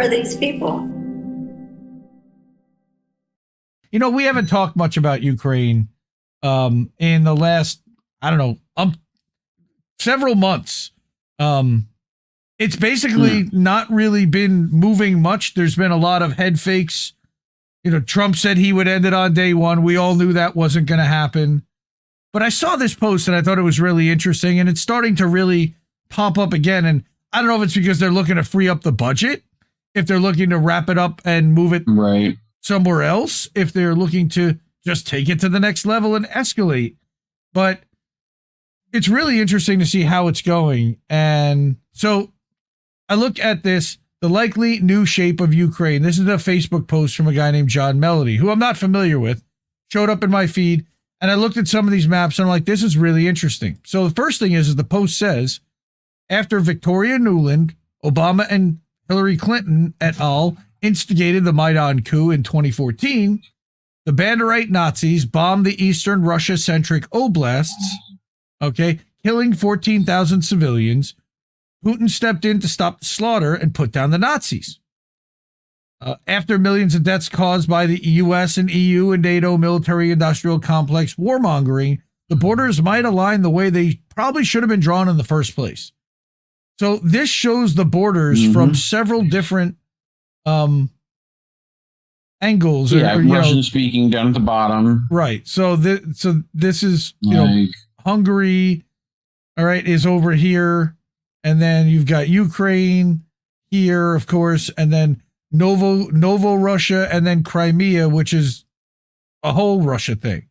are these people? You know, we haven't talked much about Ukraine in the last, I don't know, several months. It's basically not really been moving much. There's been a lot of head fakes. You know, Trump said he would end it on day one. We all knew that wasn't going to happen. But I saw this post and I thought it was really interesting, and it's starting to really pop up again. And I don't know if it's because they're looking to free up the budget, if they're looking to wrap it up and move it somewhere else, if they're looking to just take it to the next level and escalate. But it's really interesting to see how it's going. And so I look at this, the likely new shape of Ukraine. This is a Facebook post from a guy named John Melody, who I'm not familiar with, showed up in my feed. And I looked at some of these maps and I'm like, this is really interesting. So the first thing is the post says, after Victoria Nuland, Obama and Hillary Clinton et al. Instigated the Maidan coup in 2014, the Banderite Nazis bombed the eastern Russia-centric oblasts, killing 14,000 civilians. Putin stepped in to stop the slaughter and put down the Nazis. After millions of deaths caused by the U.S. and EU and NATO military-industrial complex warmongering, the borders might align the way they probably should have been drawn in the first place. So this shows the borders from several different angles. Yeah, Russian speaking down at the bottom. Right. So this is, you know, Hungary, all right, is over here. And then you've got Ukraine here, of course, and then Novo Russia, and then Crimea, which is a whole Russia thing.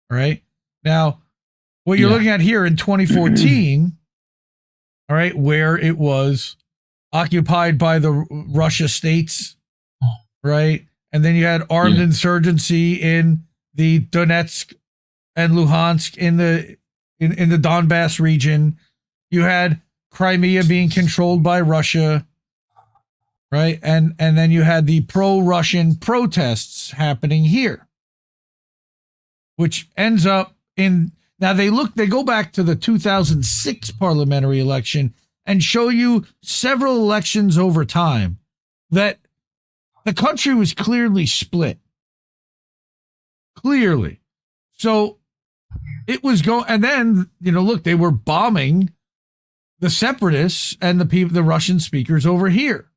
All right. Now, what you're looking at here in 2014, all right, where it was occupied by the Russia states, right? And then you had armed insurgency in the Donetsk and Luhansk in the Donbass region. You had Crimea being controlled by Russia, right? And then you had the pro-Russian protests happening here, which ends up in, now they go back to the 2006 parliamentary election and show you several elections over time that the country was clearly split. Clearly. So it was and then, you know, look, they were bombing the separatists and the people, the Russian speakers over here,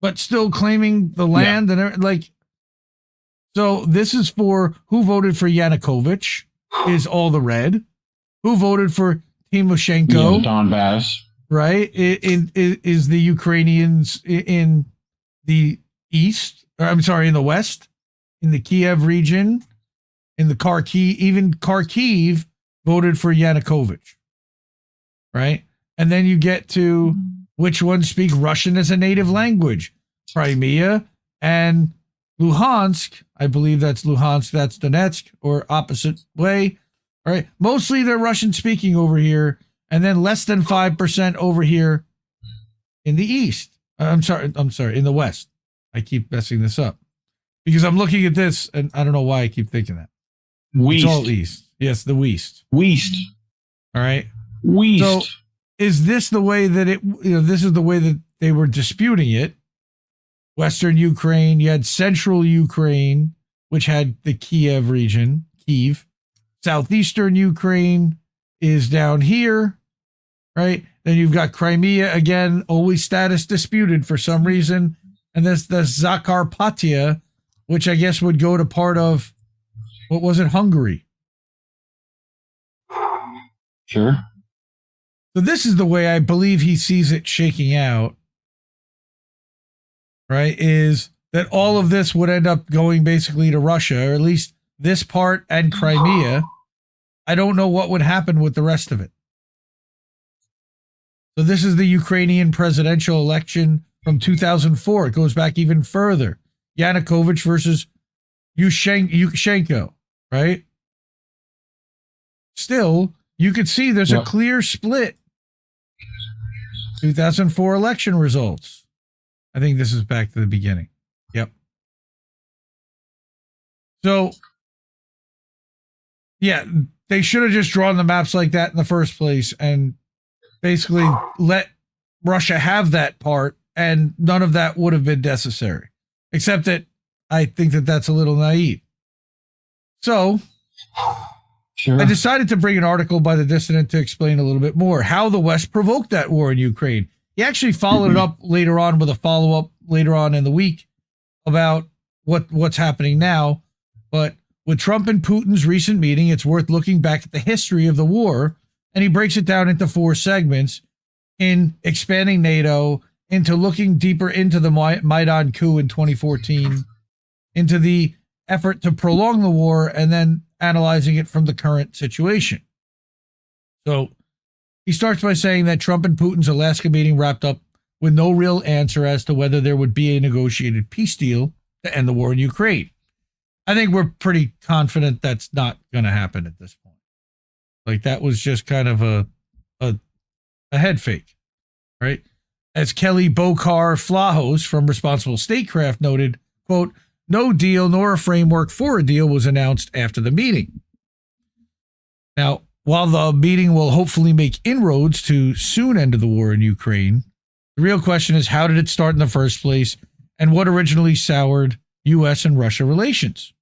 but still claiming the land and like, so this is for who voted for Yanukovych is all the red. Who voted for Timoshenko? Donbass. Right? Is the Ukrainians in the east, or I'm sorry, in the west, in the Kiev region, in the Kharkiv, even Kharkiv voted for Yanukovych. Right? And then you get to which ones speak Russian as a native language. Crimea and Luhansk, I believe that's Luhansk, that's Donetsk, or opposite way. All right. Mostly they're Russian speaking over here, and then less than 5% over here in the east. I'm sorry, in the west. I keep messing this up because I'm looking at this and I don't know why I keep thinking that. West. It's all east. Yes, the west. West. All right. West. So is this the way that this is the way that they were disputing it? Western Ukraine, you had central Ukraine, which had the Kiev region, Kyiv. Southeastern Ukraine is down here, right? Then you've got Crimea, again, always status disputed for some reason. And there's the Zakarpattia, which I guess would go to part of, what was it, Hungary? Sure. So this is the way I believe he sees it shaking out, right? Is that all of this would end up going basically to Russia, or at least this part and Crimea. I don't know what would happen with the rest of it. So this is the Ukrainian presidential election from 2004. It goes back even further. Yanukovych versus Yushchenko, right? Still, you could see there's a clear split. 2004 election results. I think this is back to the beginning. Yep. So, yeah, they should have just drawn the maps like that in the first place and basically let Russia have that part and none of that would have been necessary. Except that I think that that's a little naive. So Sure. I decided to bring an article by the Dissident to explain a little bit more how the West provoked that war in Ukraine. He actually followed it up later on with a follow-up later on in the week about what's happening now. But with Trump and Putin's recent meeting, it's worth looking back at the history of the war, and he breaks it down into 4 segments in expanding NATO, into looking deeper into the Maidan coup in 2014, into the effort to prolong the war, and then analyzing it from the current situation. So he starts by saying that Trump and Putin's Alaska meeting wrapped up with no real answer as to whether there would be a negotiated peace deal to end the war in Ukraine. I think we're pretty confident that's not going to happen at this point. Like, that was just kind of a head fake, right? As Kelly Bokar Flahos from Responsible Statecraft noted, quote, no deal nor a framework for a deal was announced after the meeting. Now, while the meeting will hopefully make inroads to soon end the war in Ukraine, the real question is, how did it start in the first place, and what originally soured U.S. and Russia relations?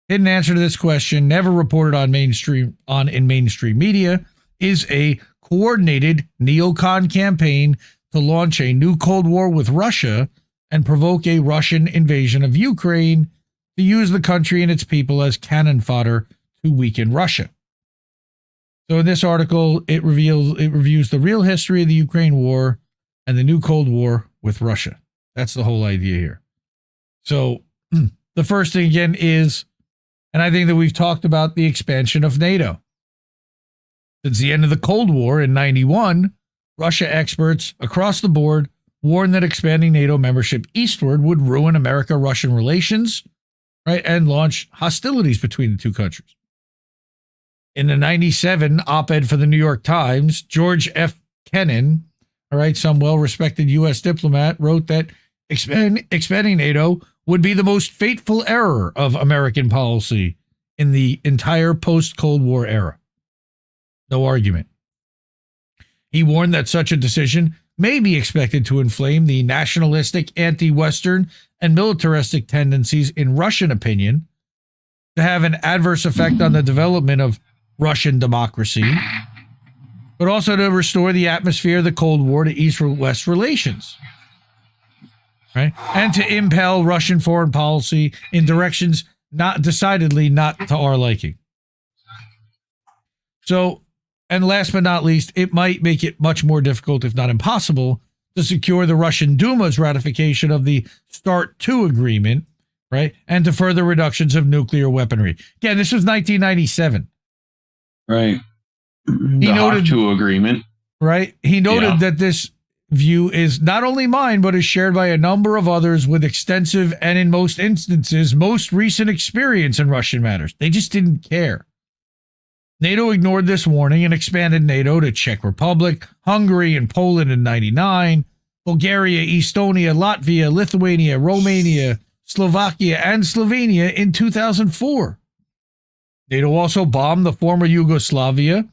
Hidden answer to this question, never reported in mainstream media, is a coordinated neocon campaign to launch a new Cold War with Russia and provoke a Russian invasion of Ukraine to use the country and its people as cannon fodder to weaken Russia. So in this article, it reviews the real history of the Ukraine war and the new Cold War with Russia. That's the whole idea here. So the first thing again is, and I think that we've talked about the expansion of NATO. Since the end of the Cold War in 91, Russia experts across the board warned that expanding NATO membership eastward would ruin America-Russian relations, right, and launch hostilities between the two countries. In the 97 op-ed for the New York Times, George F. Kennan, all right, some well-respected U.S. diplomat, wrote that expanding NATO would be the most fateful error of American policy in the entire post-Cold War era. No argument. He warned that such a decision may be expected to inflame the nationalistic, anti-Western, and militaristic tendencies in Russian opinion, to have an adverse effect on the development of Russian democracy, but also to restore the atmosphere of the Cold War to East-West relations, right? And to impel Russian foreign policy in directions decidedly not to our liking. So, and last but not least, it might make it much more difficult, if not impossible, to secure the Russian Duma's ratification of the START II agreement, right? And to further reductions of nuclear weaponry. Again, this was 1997. Right. He The noted, Hawk II agreement. right? He noted that this view is not only mine, but is shared by a number of others with extensive and, in most instances, most recent experience in Russian matters. They just didn't care. NATO ignored this warning and expanded NATO to Czech Republic, Hungary, and Poland in 99, Bulgaria, Estonia, Latvia, Lithuania, Romania, Slovakia, and Slovenia in 2004. NATO also bombed the former Yugoslavia,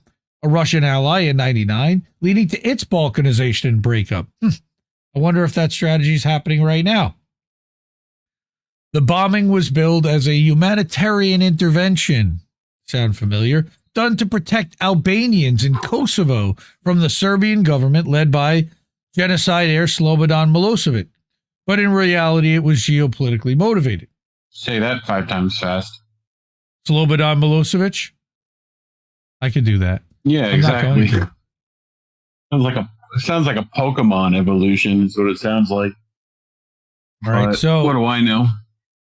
a Russian ally, in 99, leading to its balkanization and breakup. I wonder if that strategy is happening right now. The bombing was billed as a humanitarian intervention. Sound familiar? Done to protect Albanians in Kosovo from the Serbian government led by genocide heir Slobodan Milosevic. But in reality, it was geopolitically motivated. Say that 5 times fast. Slobodan Milosevic? I could do that. Yeah, I'm not going exactly. to. Sounds like a Pokemon evolution is what it sounds like. All right, But so what do I know?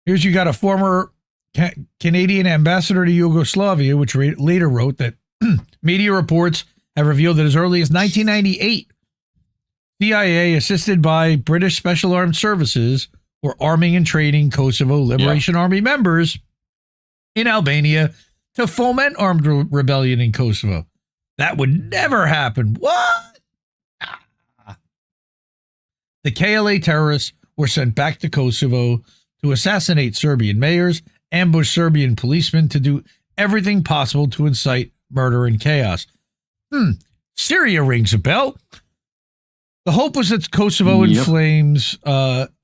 here's, you got a former Canadian ambassador to Yugoslavia, which later wrote that media reports have revealed that as early as 1998, CIA, assisted by British Special Armed Services, were arming and training Kosovo Liberation Army members in Albania to foment armed rebellion in Kosovo. That would never happen. What? The KLA terrorists were sent back to Kosovo to assassinate Serbian mayors, ambush Serbian policemen, to do everything possible to incite murder and chaos. Syria rings a bell. The hope was that Kosovo in flames,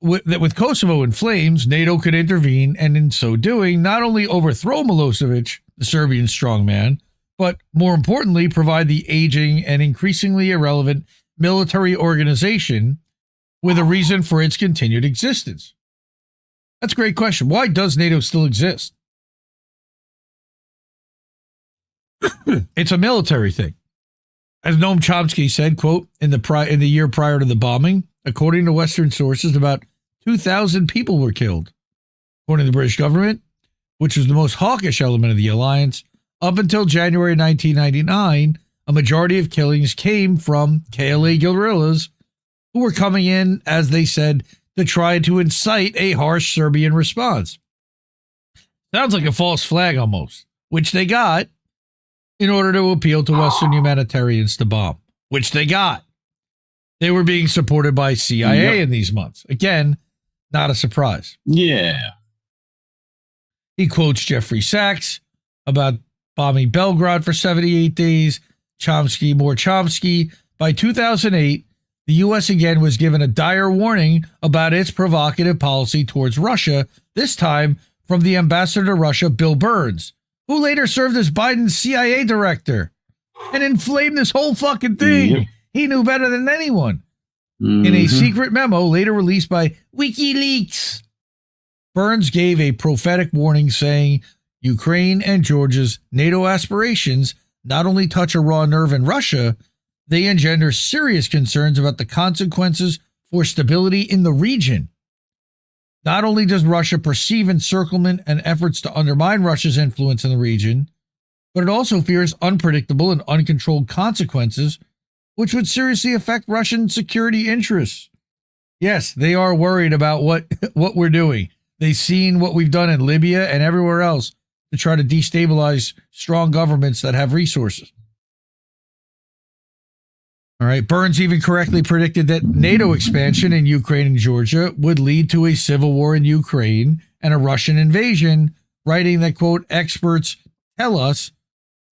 with Kosovo in flames, NATO could intervene and in so doing, not only overthrow Milosevic, the Serbian strongman, but more importantly, provide the aging and increasingly irrelevant military organization with a reason for its continued existence. That's a great question. Why does NATO still exist? It's a military thing. As Noam Chomsky said, quote, in the year prior to the bombing, according to Western sources, about 2,000 people were killed. According to the British government, which was the most hawkish element of the alliance, up until January 1999, a majority of killings came from KLA guerrillas who were coming in, as they said, to try to incite a harsh Serbian response. Sounds like a false flag almost, which they got in order to appeal to Western humanitarians to bomb, which they got. They were being supported by CIA in these months. Again, not a surprise. Yeah. He quotes Jeffrey Sachs about bombing Belgrade for 78 days. Chomsky, more Chomsky. By 2008, the U.S. again was given a dire warning about its provocative policy towards Russia, this time from the ambassador to Russia, Bill Burns, who later served as Biden's CIA director and inflamed this whole fucking thing. Yep. He knew better than anyone. Mm-hmm. In a secret memo later released by WikiLeaks, Burns gave a prophetic warning saying Ukraine and Georgia's NATO aspirations not only touch a raw nerve in Russia, they engender serious concerns about the consequences for stability in the region. Not only does Russia perceive encirclement and efforts to undermine Russia's influence in the region, but it also fears unpredictable and uncontrolled consequences, which would seriously affect Russian security interests. Yes, they are worried about what we're doing. They've seen what we've done in Libya and everywhere else to try to destabilize strong governments that have resources. All right. Burns even correctly predicted that NATO expansion in Ukraine and Georgia would lead to a civil war in Ukraine and a Russian invasion, writing that, quote, experts tell us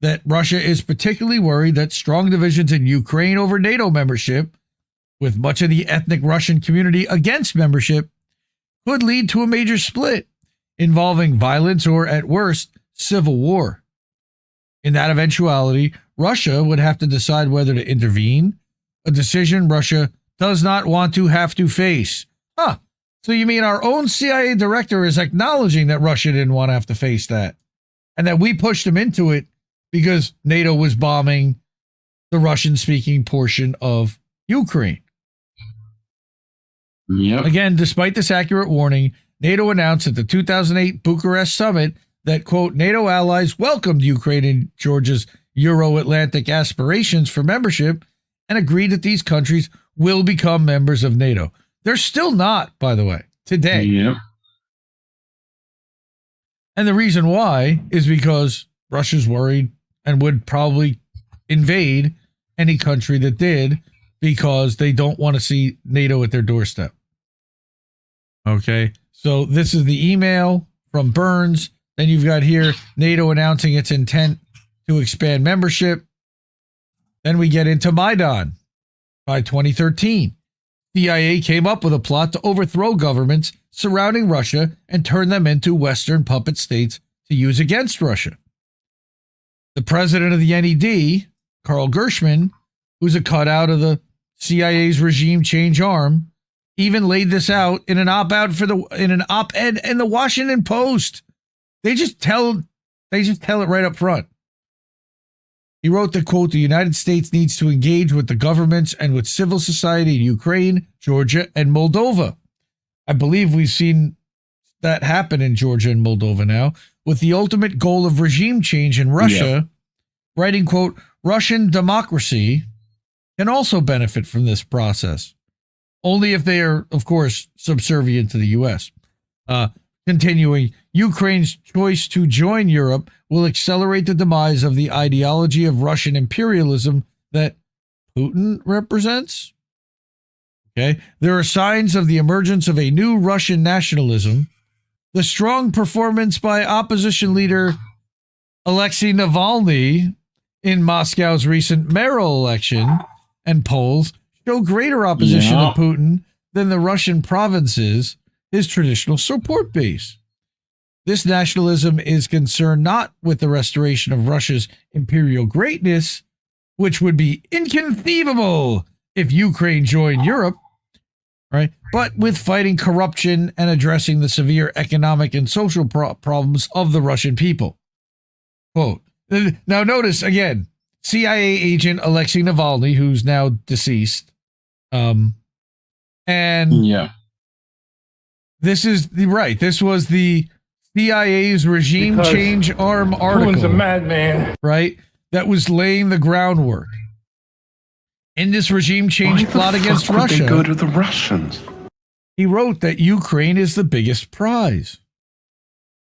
that Russia is particularly worried that strong divisions in Ukraine over NATO membership, with much of the ethnic Russian community against membership, could lead to a major split involving violence or, at worst, civil war. In that eventuality, Russia would have to decide whether to intervene, a decision Russia does not want to have to face. Huh. So you mean our own CIA director is acknowledging that Russia didn't want to have to face that, and that we pushed him into it because NATO was bombing the Russian-speaking portion of Ukraine. Yep. Again, despite this accurate warning, NATO announced at the 2008 Bucharest summit that, quote, NATO allies welcomed Ukraine and Georgia's Euro-Atlantic aspirations for membership and agreed that these countries will become members of NATO. They're still not, by the way, today. Yep. And the reason why is because Russia's worried and would probably invade any country that did, because they don't want to see NATO at their doorstep. Okay, so this is the email from Burns. Then you've got here NATO announcing its intent to expand membership. Then we get into Maidan. By 2013, CIA came up with a plot to overthrow governments surrounding Russia and turn them into Western puppet states to use against Russia. The president of the NED, Karl Gershman, who's a cutout of the CIA's regime change arm, even laid this out in an op-ed in the Washington Post. They just tell it right up front. He wrote that, quote, the United States needs to engage with the governments and with civil society in Ukraine, Georgia, and Moldova. I believe we've seen that happen in Georgia and Moldova now, with the ultimate goal of regime change in Russia, writing, quote, Russian democracy can also benefit from this process, only if they are, of course, subservient to the U.S. Continuing, Ukraine's choice to join Europe will accelerate the demise of the ideology of Russian imperialism that Putin represents. Okay, there are signs of the emergence of a new Russian nationalism. The strong performance by opposition leader Alexei Navalny in Moscow's recent mayoral election and polls show greater opposition to Putin than the Russian provinces, his traditional support base. This nationalism is concerned not with the restoration of Russia's imperial greatness, which would be inconceivable if Ukraine joined Europe, right? But with fighting corruption and addressing the severe economic and social problems of the Russian people. Quote. Now notice, again, CIA agent Alexei Navalny, who's now deceased, and this is right. This was the CIA's regime change arm article. Putin's a madman, right? That was laying the groundwork. In this regime change plot against Russia, they go to the Russians? He wrote that Ukraine is the biggest prize.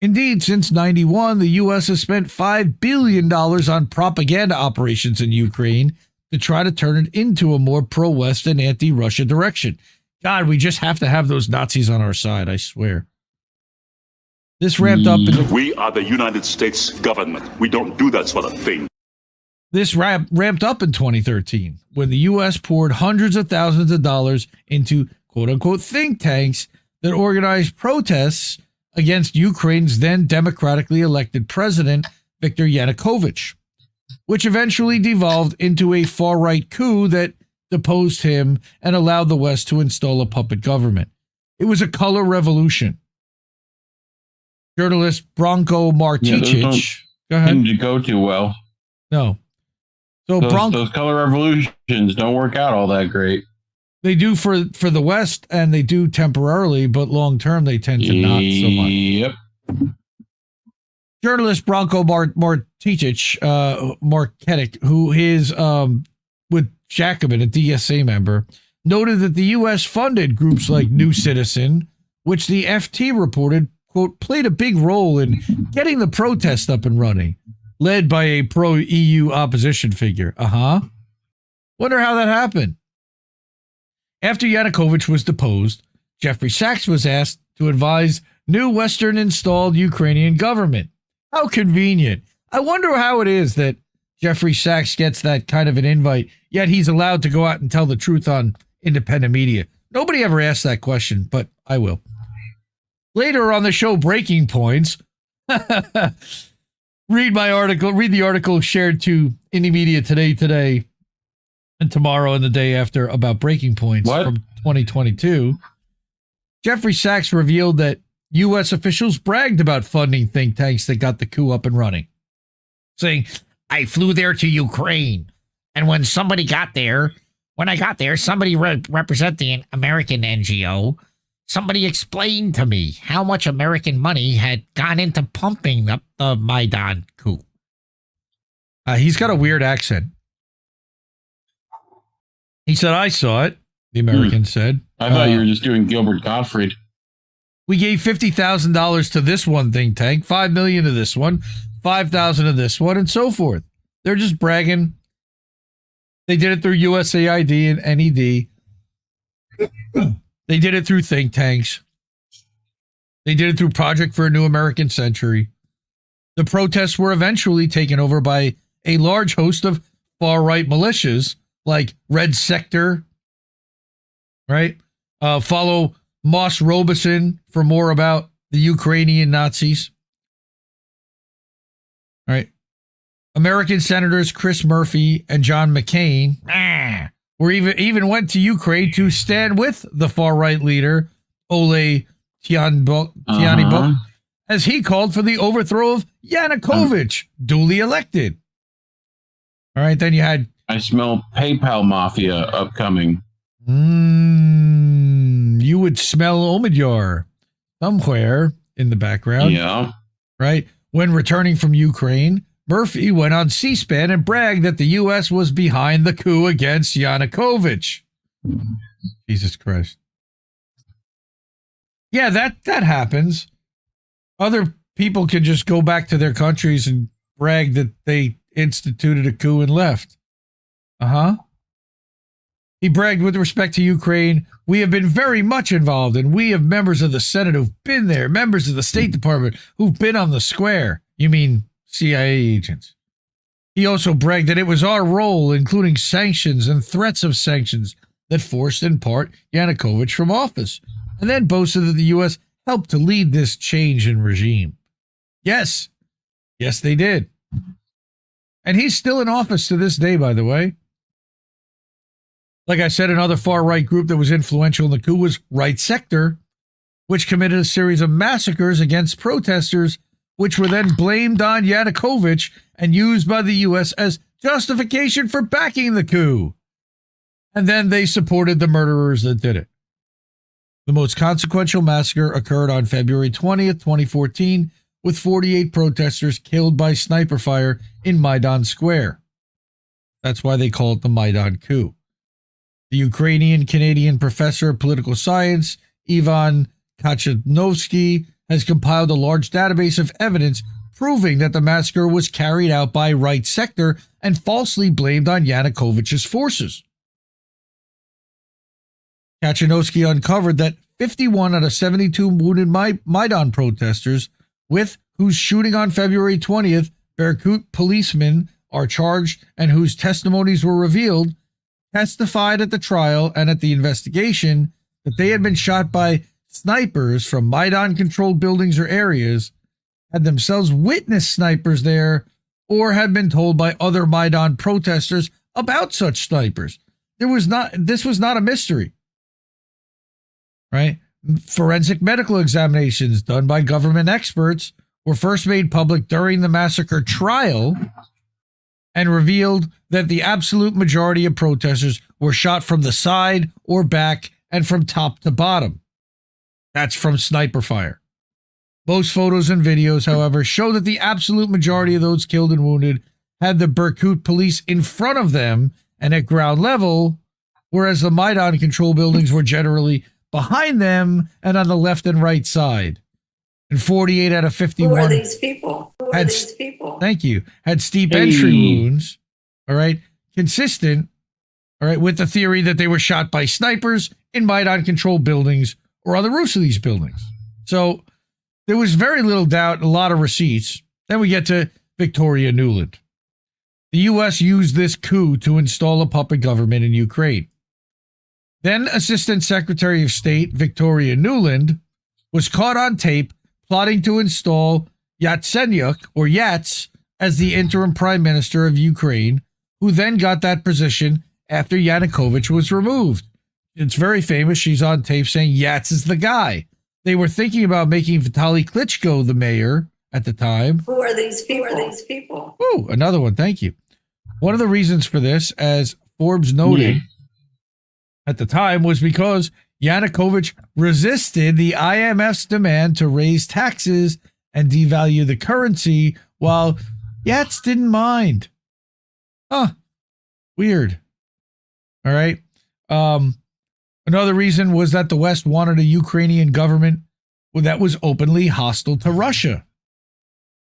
Indeed, since 91, the U.S. has spent $5 billion on propaganda operations in Ukraine to try to turn it into a more pro-West and anti-Russia direction. God, we just have to have those Nazis on our side, I swear. This ramped up in We are the United States government. We don't do that sort of thing. This ramped up in 2013 when the U.S. poured hundreds of thousands of dollars into quote-unquote think tanks that organized protests against Ukraine's then democratically elected president, Viktor Yanukovych, which eventually devolved into a far-right coup that deposed him and allowed the West to install a puppet government. It was a color revolution. Journalist Branko Marticic. Go ahead. Didn't go too well. No. So those color revolutions don't work out all that great. They do for the West, and they do temporarily, but long term they tend to not so much. Yep. Journalist Branko Marticic, who is with Jacobin, a DSA member, noted that the U.S. funded groups like New Citizen, which the FT reported, quote, played a big role in getting the protest up and running, led by a pro-EU opposition figure. Wonder how that happened. After Yanukovych was deposed, Jeffrey Sachs was asked to advise new Western-installed Ukrainian government. How convenient. I wonder how it is that Jeffrey Sachs gets that kind of an invite, yet he's allowed to go out and tell the truth on independent media. Nobody ever asked that question, but I will. Later on the show Breaking Points, read the article shared to Indie Media today, and tomorrow and the day after about Breaking Points from 2022. Jeffrey Sachs revealed that U.S. officials bragged about funding think tanks that got the coup up and running, saying, I flew there to Ukraine, and when I got there, somebody representing an American NGO, somebody explained to me how much American money had gone into pumping up the Maidan coup. He's got a weird accent. He said, I saw it, the American said. I thought you were just doing Gilbert Gottfried. We gave $50,000 to this one think tank, $5 million to this one, $5,000 to this one, and so forth. They're just bragging. They did it through USAID and NED. They did it through think tanks. They did it through Project for a New American Century. The protests were eventually taken over by a large host of far-right militias like Red Sector, right? Follow Moss Robeson for more about the Ukrainian Nazis. All right. American Senators Chris Murphy and John McCain were even went to Ukraine to stand with the far-right leader, Ole Tyahnybok, as he called for the overthrow of Yanukovych, duly elected. All right, then you had... I smell PayPal Mafia upcoming. You would smell Omidyar somewhere in the background. Yeah. Right? When returning from Ukraine, Murphy went on C-SPAN and bragged that the U.S. was behind the coup against Yanukovych. Jesus Christ. Yeah, that happens. Other people can just go back to their countries and brag that they instituted a coup and left. He bragged with respect to Ukraine, we have been very much involved, and we have members of the Senate who've been there, members of the State Department who've been on the square. You mean CIA agents. He also bragged that it was our role, including sanctions and threats of sanctions, that forced in part Yanukovych from office, and then boasted that the U.S. helped to lead this change in regime. Yes, they did. And he's still in office to this day, by the way. Like I said, another far-right group that was influential in the coup was Right Sector, which committed a series of massacres against protesters, which were then blamed on Yanukovych and used by the U.S. as justification for backing the coup. And then they supported the murderers that did it. The most consequential massacre occurred on February 20th, 2014, with 48 protesters killed by sniper fire in Maidan Square. That's why they call it the Maidan coup. The Ukrainian-Canadian professor of political science, Ivan Kachanovsky, has compiled a large database of evidence proving that the massacre was carried out by Right Sector and falsely blamed on Yanukovych's forces. Kachanovsky uncovered that 51 out of 72 wounded Maidan protesters with whose shooting on February 20th Berkut policemen are charged and whose testimonies were revealed testified at the trial and at the investigation that they had been shot by snipers from Maidan-controlled buildings or areas, had themselves witnessed snipers there, or had been told by other Maidan protesters about such snipers. This was not a mystery. Right? Forensic medical examinations done by government experts were first made public during the massacre trial and revealed that the absolute majority of protesters were shot from the side or back and from top to bottom. That's from sniper fire. Most photos and videos, however, show that the absolute majority of those killed and wounded had the Berkut police in front of them and at ground level, whereas the Maidan control buildings were generally behind them and on the left and right side. And 48 out of 51 Who are these people? Who are these people? Thank you. Had steep entry wounds, all right, consistent, all right, with the theory that they were shot by snipers in Maidan-controlled buildings or on the roofs of these buildings. So there was very little doubt, a lot of receipts. Then we get to Victoria Nuland. The U.S. used this coup to install a puppet government in Ukraine. Then Assistant Secretary of State Victoria Nuland was caught on tape plotting to install Yatsenyuk, or Yats, as the interim prime minister of Ukraine, who then got that position after Yanukovych was removed. It's very famous. She's on tape saying Yats is the guy. They were thinking about making Vitaly Klitschko the mayor at the time. Who are these people? Who are these people? Ooh, another one. Thank you. One of the reasons for this, as Forbes noted at the time, was because Yanukovych resisted the IMF's demand to raise taxes and devalue the currency, while Yats didn't mind. Weird. All right. Another reason was that the West wanted a Ukrainian government that was openly hostile to Russia.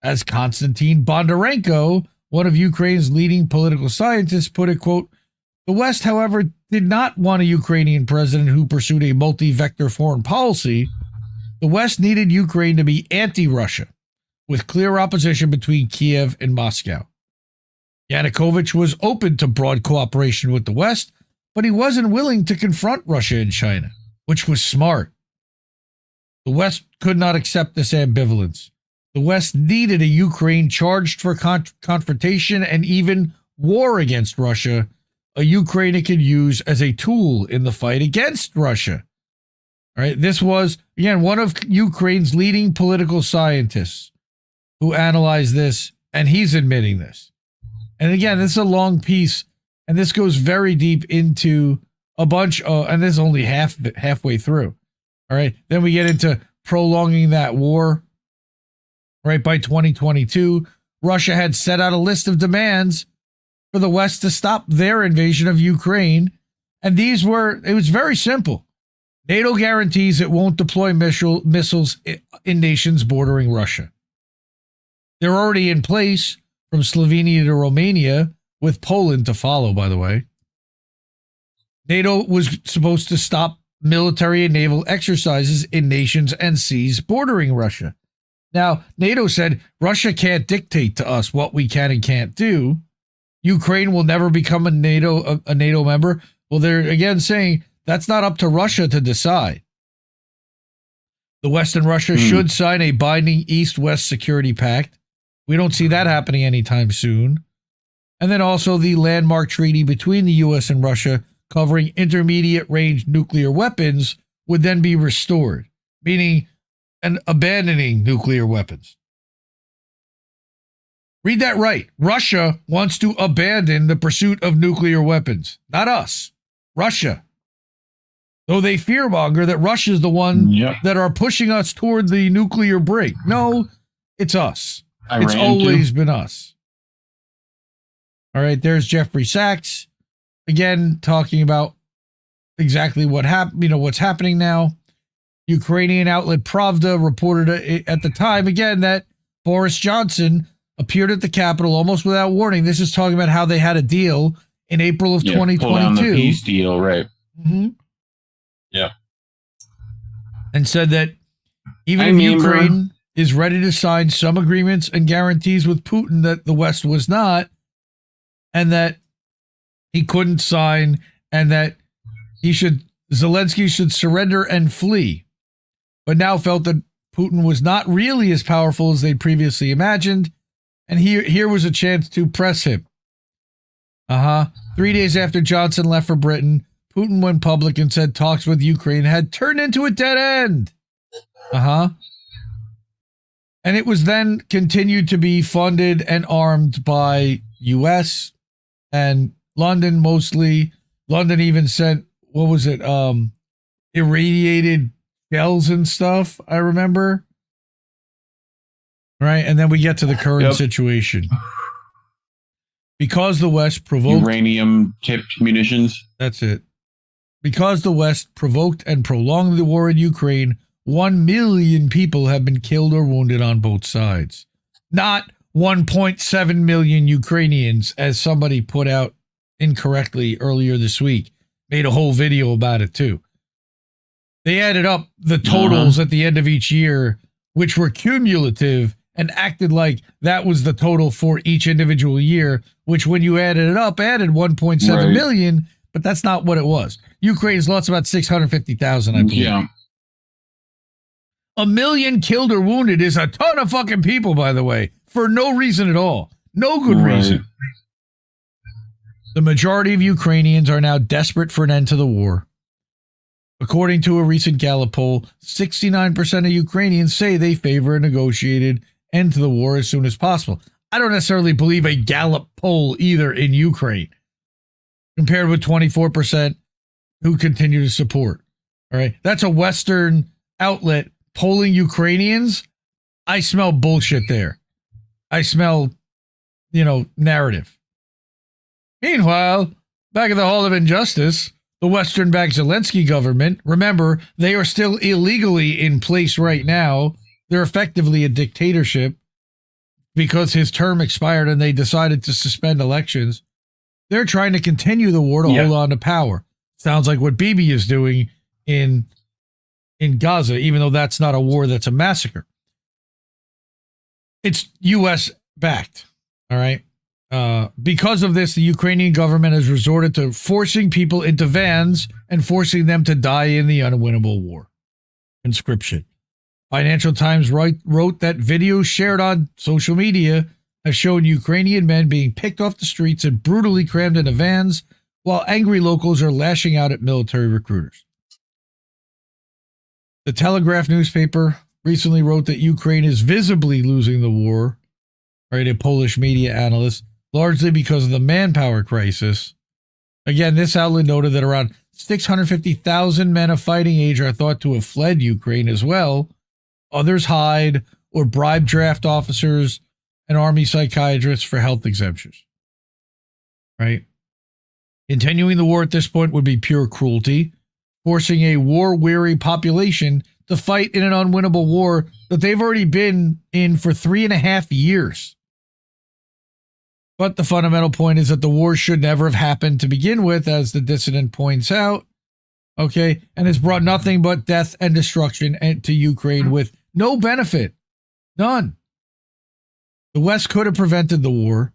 As Konstantin Bondarenko, one of Ukraine's leading political scientists, put it, quote, the West, however, did not want a Ukrainian president who pursued a multi-vector foreign policy. The West needed Ukraine to be anti-Russia, with clear opposition between Kiev and Moscow. Yanukovych was open to broad cooperation with the West, but he wasn't willing to confront Russia and China, which was smart. The West could not accept this ambivalence. The West needed a Ukraine charged for confrontation and even war against Russia, a Ukraine it could use as a tool in the fight against Russia. All right, this was, again, one of Ukraine's leading political scientists who analyzed this, and he's admitting this. And again, this is a long piece, and this goes very deep into a bunch of, and this is only halfway through. All right, then we get into prolonging that war. Right, by 2022, Russia had set out a list of demands for the West to stop their invasion of Ukraine. And it was very simple. NATO guarantees it won't deploy missiles in nations bordering Russia. They're already in place from Slovenia to Romania, with Poland to follow, by the way. NATO was supposed to stop military and naval exercises in nations and seas bordering Russia. Now, NATO said Russia can't dictate to us what we can and can't do. Ukraine will never become a NATO member, Well, they're again saying that's not up to Russia to decide. The West and Russia should sign a binding East-West security pact. We don't see that happening anytime soon. And then also the landmark treaty between the U.S. and Russia covering intermediate-range nuclear weapons would then be restored, meaning and abandoning nuclear weapons. Read that right. Russia wants to abandon the pursuit of nuclear weapons. Not us. Russia. Though they fearmonger that Russia's the one that are pushing us toward the nuclear brink. No, it's us. It's always been us. All right, there's Jeffrey Sachs again talking about exactly what happened, what's happening now. Ukrainian outlet Pravda reported at the time again that Boris Johnson appeared at the Capitol almost without warning. This is talking about how they had a deal in April of 2022. Pull down the peace deal, right? Mm-hmm. Yeah. And said that even if Ukraine is ready to sign some agreements and guarantees with Putin that the West was not, and that he couldn't sign, and that Zelensky should surrender and flee, but now felt that Putin was not really as powerful as they previously imagined, and here was a chance to press him. 3 days after Johnson left for Britain, Putin went public and said talks with Ukraine had turned into a dead end. And it was then continued to be funded and armed by U.S. and London mostly. London even sent, irradiated shells and stuff, I remember. Right, and then we get to the current situation. Because the West provoked... Uranium-tipped munitions. That's it. Because the West provoked and prolonged the war in Ukraine, 1 million people have been killed or wounded on both sides. Not 1.7 million Ukrainians, as somebody put out incorrectly earlier this week. Made a whole video about it, too. They added up the totals at the end of each year, which were cumulative, and acted like that was the total for each individual year, which when you added it up, added 1.7 million, but that's not what it was. Ukraine's lost about 650,000, I believe. Yeah. 1 million killed or wounded is a ton of fucking people, by the way, for no reason at all. No good reason. The majority of Ukrainians are now desperate for an end to the war. According to a recent Gallup poll, 69% of Ukrainians say they favor a negotiated end to the war as soon as possible. I don't necessarily believe a Gallup poll either in Ukraine, compared with 24% who continue to support. All right. That's a Western outlet polling Ukrainians. I smell bullshit there. I smell, narrative. Meanwhile, back at the Hall of Injustice, the Western-backed Zelensky government, remember, they are still illegally in place right now. They're effectively a dictatorship because his term expired and they decided to suspend elections. They're trying to continue the war to hold on to power. Sounds like what Bibi is doing in Gaza, even though that's not a war, that's a massacre. It's U.S. backed, all right? Because of this, the Ukrainian government has resorted to forcing people into vans and forcing them to die in the unwinnable war. Conscription. Financial Times wrote that videos shared on social media have shown Ukrainian men being picked off the streets and brutally crammed into vans, while angry locals are lashing out at military recruiters. The Telegraph newspaper recently wrote that Ukraine is visibly losing the war, right? A Polish media analyst, largely because of the manpower crisis. Again, this outlet noted that around 650,000 men of fighting age are thought to have fled Ukraine as well. Others hide or bribe draft officers and army psychiatrists for health exemptions. Right? Continuing the war at this point would be pure cruelty, forcing a war-weary population to fight in an unwinnable war that they've already been in for 3.5 years. But the fundamental point is that the war should never have happened to begin with, as the Dissident points out, okay, and has brought nothing but death and destruction to Ukraine with no benefit. None. The West could have prevented the war.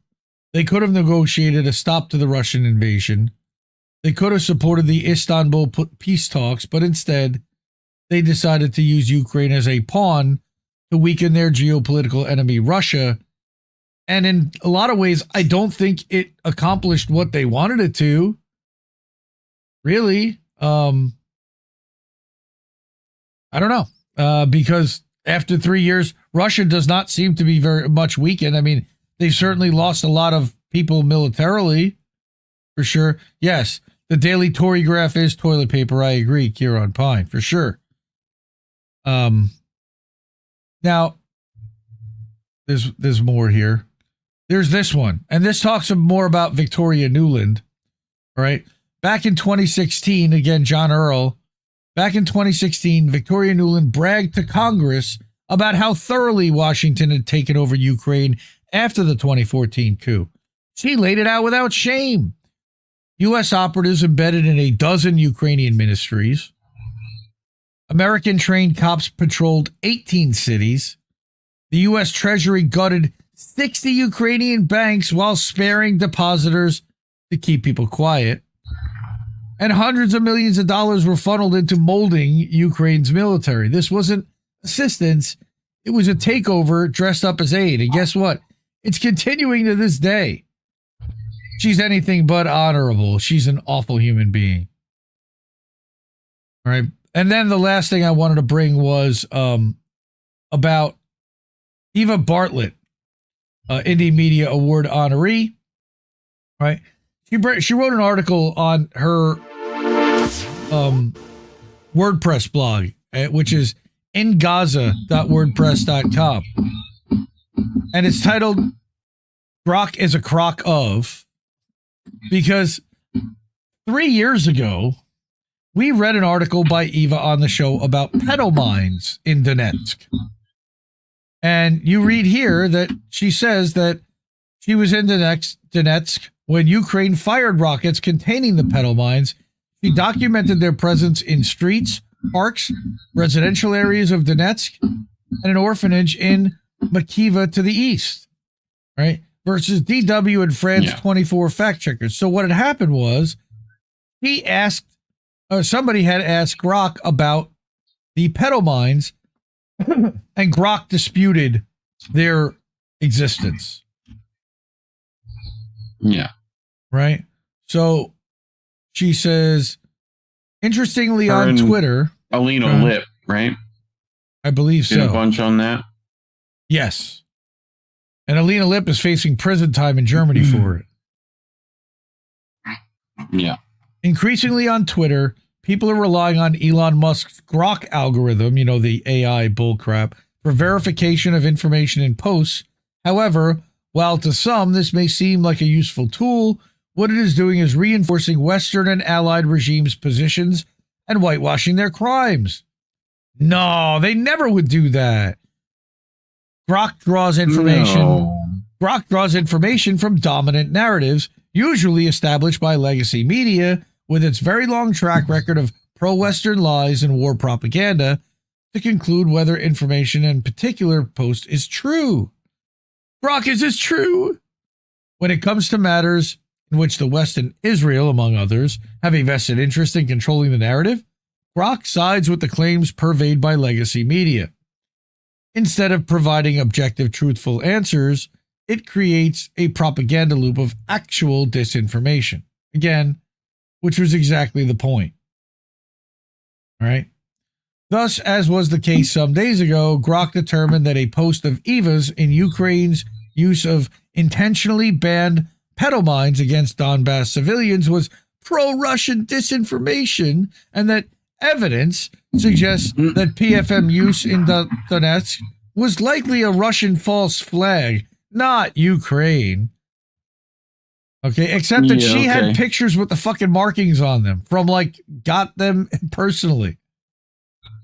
They could have negotiated a stop to the Russian invasion. They could have supported the Istanbul peace talks, but instead they decided to use Ukraine as a pawn to weaken their geopolitical enemy, Russia. And in a lot of ways, I don't think it accomplished what they wanted it to. Really. I don't know. Because after 3 years, Russia does not seem to be very much weakened. I mean, they've certainly lost a lot of people militarily, for sure. Yes, the Daily Tory graph is toilet paper. I agree, Kieran Pine, for sure. Now, there's more here. There's this one, and this talks more about Victoria Nuland, all right? Back in 2016, again, John Earl, back in 2016, Victoria Nuland bragged to Congress about how thoroughly Washington had taken over Ukraine after the 2014 coup. She laid it out without shame. U.S. operatives embedded in a dozen Ukrainian ministries. American-trained cops patrolled 18 cities. The U.S. Treasury gutted 60 Ukrainian banks while sparing depositors to keep people quiet. And hundreds of millions of dollars were funneled into molding Ukraine's military. This wasn't assistance. It was a takeover dressed up as aid. And guess what? It's continuing to this day. She's anything but honorable. She's an awful human being. All right. And then the last thing I wanted to bring was about Eva Bartlett, Indie Media Award honoree. Right. She wrote an article on her WordPress blog, which is InGaza.wordpress.com. And it's titled Grok is a Crock of, because 3 years ago, we read an article by Eva on the show about pedal mines in Donetsk. And you read here that she says that she was in Donetsk when Ukraine fired rockets containing the pedal mines. She documented their presence in streets, parks, residential areas of Donetsk, and an orphanage in Makiva to the east, right? Versus DW and France 24 fact checkers. So what had happened was somebody had asked Grok about the pedal mines, and Grok disputed their existence. Yeah. Right? So she says, interestingly, Her on and Twitter. Alina Lip, right? I believe Did a so. bunch on that. Yes. And Alina Lip is facing prison time in Germany for it. Yeah. Increasingly on Twitter, people are relying on Elon Musk's Grok algorithm, you know, the AI bullcrap, for verification of information in posts. However, while to some this may seem like a useful tool, what it is doing is reinforcing Western and allied regimes' positions and whitewashing their crimes. No, they never would do that. Grok draws information. No. Grok draws information from dominant narratives, usually established by legacy media, with its very long track record of pro-Western lies and war propaganda, to conclude whether information in particular post is true. Grok, is this true? When it comes to matters in which the West and Israel, among others, have a vested interest in controlling the narrative, Grok sides with the claims purveyed by legacy media. Instead of providing objective, truthful answers, it creates a propaganda loop of actual disinformation. Again, which was exactly the point. All right. Thus, as was the case some days ago, Grok determined that a post of Eva's in Ukraine's use of intentionally banned pedal mines against Donbass civilians was pro-Russian disinformation, and that evidence suggests that PFM use in Donetsk was likely a Russian false flag, not Ukraine. Okay, except that she had pictures with the fucking markings on them from, like, got them personally.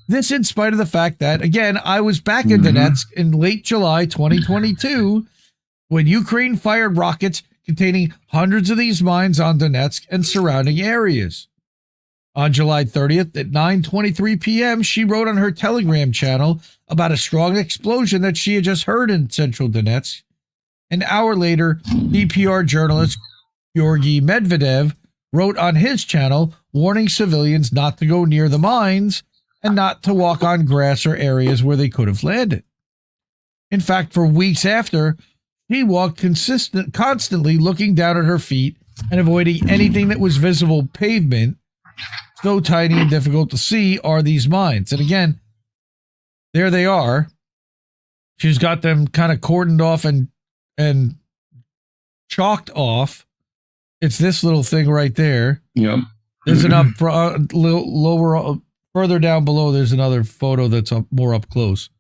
This in spite of the fact that, again, I was back in Donetsk in late July 2022 when Ukraine fired rockets containing hundreds of these mines on Donetsk and surrounding areas. On July 30th at 9:23 p.m., she wrote on her Telegram channel about a strong explosion that she had just heard in central Donetsk. An hour later, DPR journalist Georgy Medvedev wrote on his channel warning civilians not to go near the mines and not to walk on grass or areas where they could have landed. In fact, for weeks after, she walked constantly looking down at her feet and avoiding anything that was visible pavement. So tiny and difficult to see are these mines. And again, there they are. She's got them kind of cordoned off and chalked off. It's this little thing right there. Yep. There's an further down below, there's another photo that's more up close.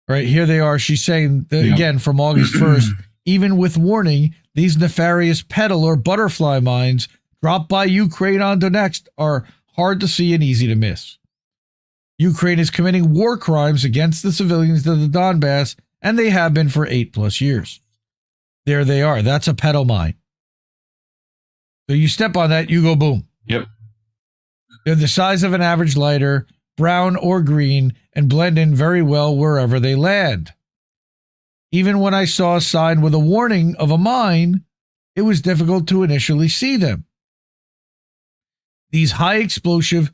Right here they are. She's saying that, again, from August 1st, even with warning, these nefarious petal or butterfly mines dropped by Ukraine on Donetsk are hard to see and easy to miss. Ukraine is committing war crimes against the civilians of the Donbass, and they have been for 8+ years. There they are. That's a petal mine. So you step on that, you go boom. Yep. They're the size of an average lighter, brown or green, and blend in very well wherever they land. Even when I saw a sign with a warning of a mine, it was difficult to initially see them. These high explosive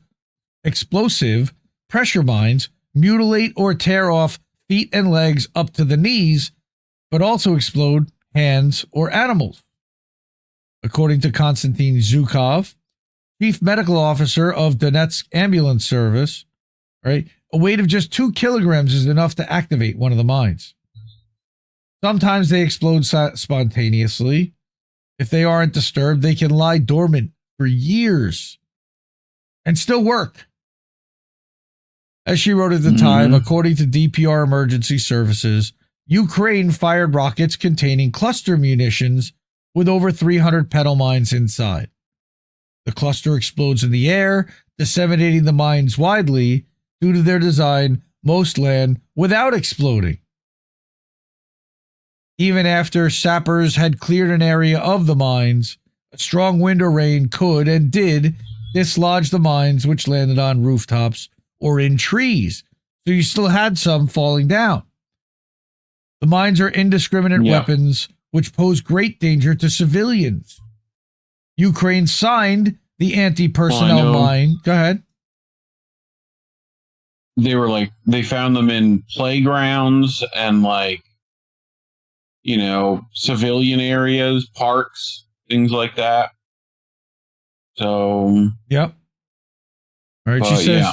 pressure mines mutilate or tear off feet and legs up to the knees, but also explode hands or animals. According to Konstantin Zhukov, chief medical officer of Donetsk ambulance service, right, a weight of just 2 kilograms is enough to activate one of the mines. Sometimes they explode spontaneously. If they aren't disturbed, they can lie dormant for years and still work. As she wrote at the time, according to DPR Emergency Services, Ukraine fired rockets containing cluster munitions with over 300 petal mines inside. The cluster explodes in the air, disseminating the mines widely. Due to their design, most land without exploding. Even after sappers had cleared an area of the mines, a strong wind or rain could and did dislodge the mines, which landed on rooftops or in trees. So you still had some falling down. The mines are indiscriminate weapons which pose great danger to civilians. Ukraine signed the anti-personnel mine. Go ahead. They were they found them in playgrounds and civilian areas, parks, things like that. So, yep. All right. She says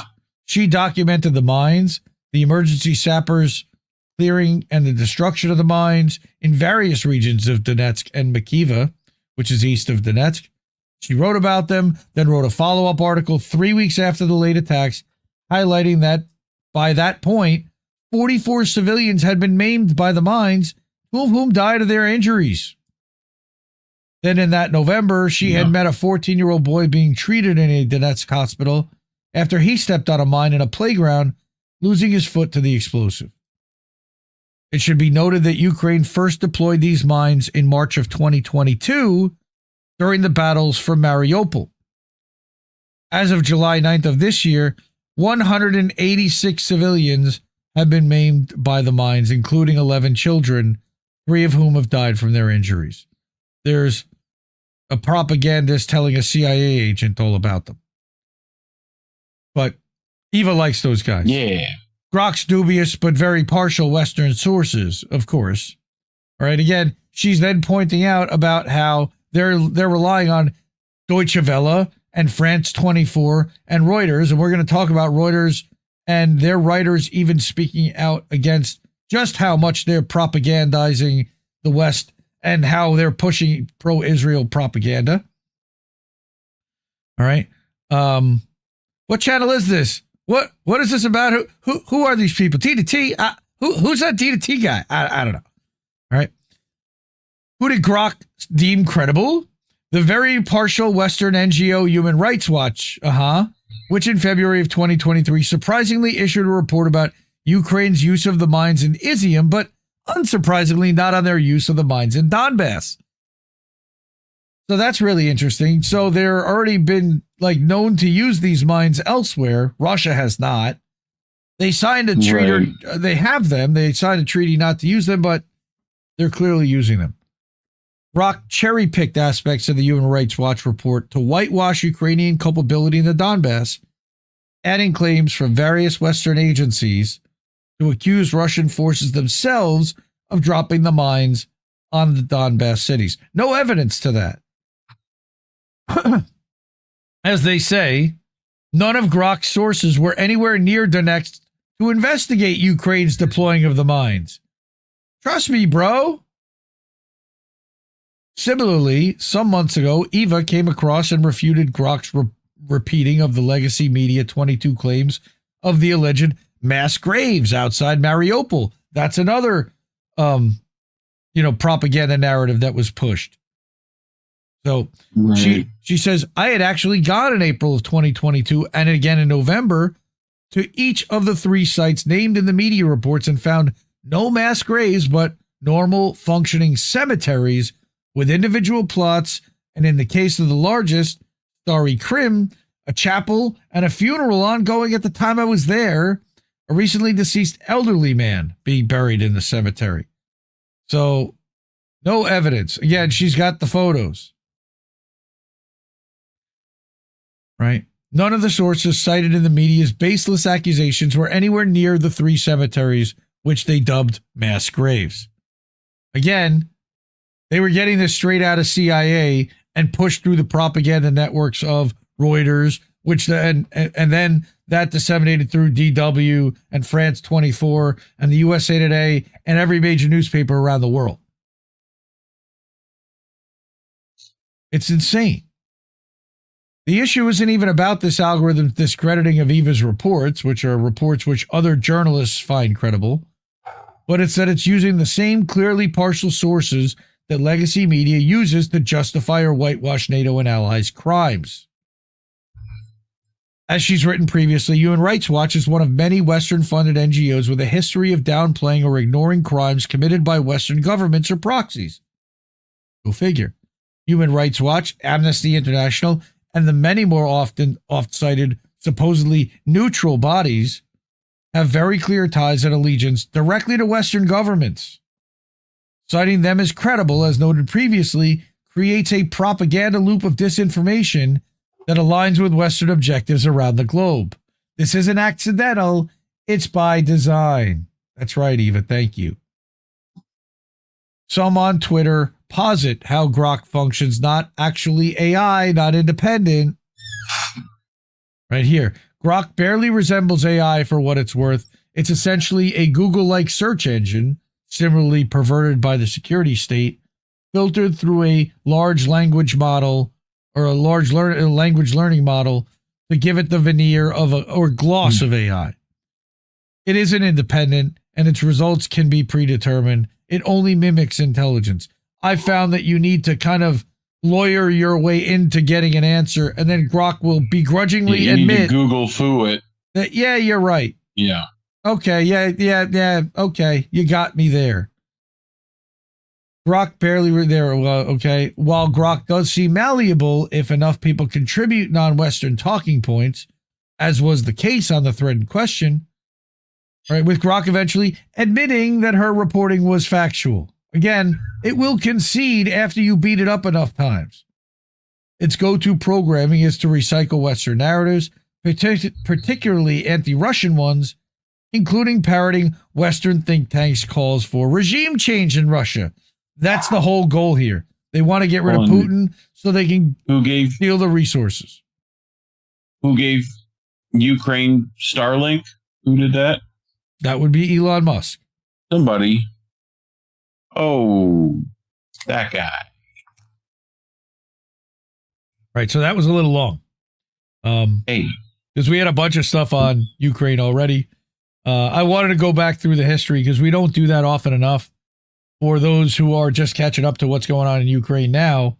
she documented the mines, the emergency sappers clearing and the destruction of the mines in various regions of Donetsk and Makiva, which is east of Donetsk. She wrote about them, then wrote a follow-up article 3 weeks after the late attacks, highlighting that by that point, 44 civilians had been maimed by the mines, 2 of whom died of their injuries. Then in that November, she had met a 14-year-old boy being treated in a Donetsk hospital after he stepped on a mine in a playground, losing his foot to the explosive. It should be noted that Ukraine first deployed these mines in March of 2022 during the battles for Mariupol. As of July 9th of this year, 186 civilians have been maimed by the mines, including 11 children, 3 of whom have died from their injuries. There's a propagandist telling a CIA agent all about them. But Eva likes those guys. Yeah. Grok's dubious but very partial Western sources, of course. All right, again, she's then pointing out about how they're relying on Deutsche Welle and France 24 and Reuters, and we're going to talk about Reuters and their writers even speaking out against just how much they're propagandizing the West and how they're pushing pro-Israel propaganda. All right. What channel is this? What is this about? Who are these people? T to T? Who's that T to T guy? I don't know. All right. Who did Grok deem credible? The very partial Western NGO Human Rights Watch, which in February of 2023 surprisingly issued a report about Ukraine's use of the mines in Izium, but unsurprisingly not on their use of the mines in Donbass. So that's really interesting. So they're already been known to use these mines elsewhere. Russia has not. They signed a treaty. Right. They have them. They signed a treaty not to use them, but they're clearly using them. Grok cherry-picked aspects of the Human Rights Watch report to whitewash Ukrainian culpability in the Donbass, adding claims from various Western agencies to accuse Russian forces themselves of dropping the mines on the Donbass cities. No evidence to that. As they say, none of Grok's sources were anywhere near Donetsk to investigate Ukraine's deploying of the mines. Trust me, bro. Similarly, some months ago, Eva came across and refuted Grok's repeating of the Legacy Media 22 claims of the alleged mass graves outside Mariupol. That's another, propaganda narrative that was pushed. So Right. she says, I had actually gone in April of 2022 and again in November to each of the 3 sites named in the media reports and found no mass graves, but normal functioning cemeteries with individual plots, and in the case of the largest, Starry Krim, a chapel and a funeral ongoing at the time I was there, a recently deceased elderly man being buried in the cemetery. So, no evidence. Again, she's got the photos. Right? None of the sources cited in the media's baseless accusations were anywhere near the 3 cemeteries, which they dubbed mass graves. Again, they were getting this straight out of CIA and pushed through the propaganda networks of Reuters, which and then that disseminated through DW and France 24 and the USA Today and every major newspaper around the world. It's insane. The issue isn't even about this algorithm's discrediting of Eva's reports, which are reports which other journalists find credible, but it's that it's using the same clearly partial sources that legacy media uses to justify or whitewash NATO and allies' crimes. As she's written previously, Human Rights Watch is one of many Western-funded NGOs with a history of downplaying or ignoring crimes committed by Western governments or proxies. Go figure. Human Rights Watch, Amnesty International, and the many more often oft-cited supposedly neutral bodies have very clear ties and allegiance directly to Western governments. Citing them as credible, as noted previously, creates a propaganda loop of disinformation that aligns with Western objectives around the globe. This isn't accidental, it's by design. That's right, Eva, thank you. Some on Twitter posit how Grok functions not actually AI, not independent. Right here. Grok barely resembles AI for what it's worth. It's essentially a Google-like search engine, similarly perverted by the security state, filtered through a large language model or a large language learning model to give it the veneer of or gloss of AI. It isn't independent, and its results can be predetermined. It only mimics intelligence. I found that you need to kind of lawyer your way into getting an answer, and then Grok will begrudgingly admit need to Google foo it. that, yeah, you're right. Yeah. Okay, yeah, okay, you got me there. Grok barely were there, well, okay. While Grok does seem malleable if enough people contribute non-Western talking points, as was the case on the thread in question, right, with Grok eventually admitting that her reporting was factual. Again, it will concede after you beat it up enough times. Its go-to programming is to recycle Western narratives, particularly anti-Russian ones, including parroting Western think tanks' calls for regime change in Russia. That's the whole goal here. They want to get rid of Putin so they can steal the resources. Who gave Ukraine Starlink? Who did that? That would be Elon Musk. Somebody. Oh, that guy. Right, so that was a little long. Hey. Because we had a bunch of stuff on Ukraine already. I wanted to go back through the history because we don't do that often enough. For those who are just catching up to what's going on in Ukraine now,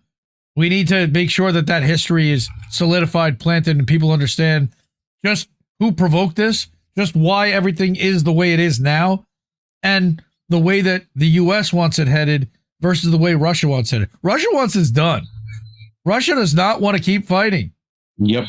we need to make sure that that history is solidified, planted, and people understand just who provoked this, just why everything is the way it is now, and the way that the U.S. wants it headed versus the way Russia wants it. Russia wants this done. Russia does not want to keep fighting. Yep.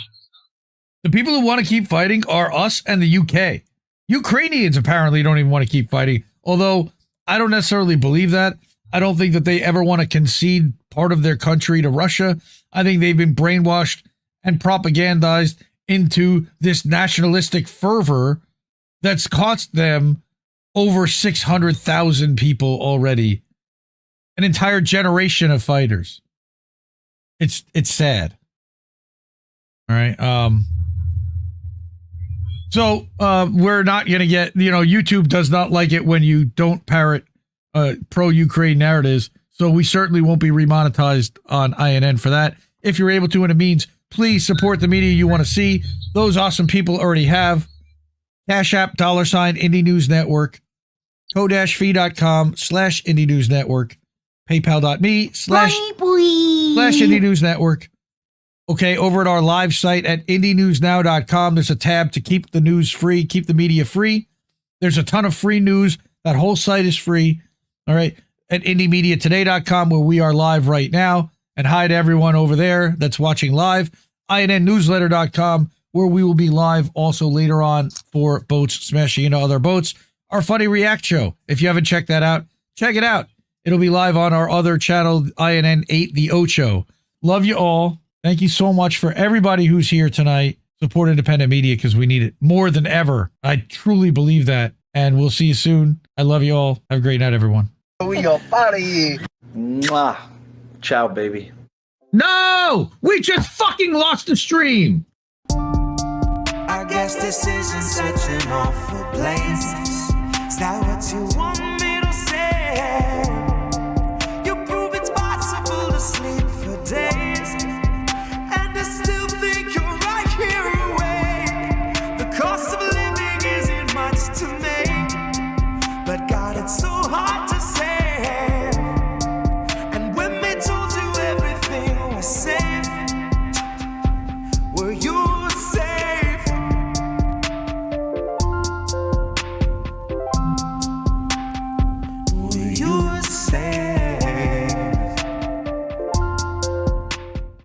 The people who want to keep fighting are us and the UK. Ukrainians apparently don't even want to keep fighting, although I don't necessarily believe that. I don't think that they ever want to concede part of their country to Russia. I think they've been brainwashed and propagandized into this nationalistic fervor that's cost them over 600,000 people already. An entire generation of fighters. It's sad. All right. So we're not going to get, YouTube does not like it when you don't parrot pro-Ukraine narratives. So we certainly won't be remonetized on INN for that. If you're able to and it means, please support the media you want to see. Those awesome people already have. Cash App, $ Indie News Network, ko-fi.com/Indie News Network, paypal.me/Indie News Network. Okay, over at our live site at indienewsnow.com, there's a tab to keep the news free, keep the media free. There's a ton of free news. That whole site is free. All right, at indiemediatoday.com, where we are live right now. And hi to everyone over there that's watching live. INNnewsletter.com, where we will be live also later on for boats smashing into other boats. Our Funny React show. If you haven't checked that out, check it out. It'll be live on our other channel, INN8, The Ocho. Love you all. Thank you so much for everybody who's here tonight. Support independent media because we need it more than ever. I truly believe that. And we'll see you soon. I love you all. Have a great night, everyone. We go party. Mwah. Ciao, baby. No! We just fucking lost the stream! I guess this isn't such an awful place. Is that what you want?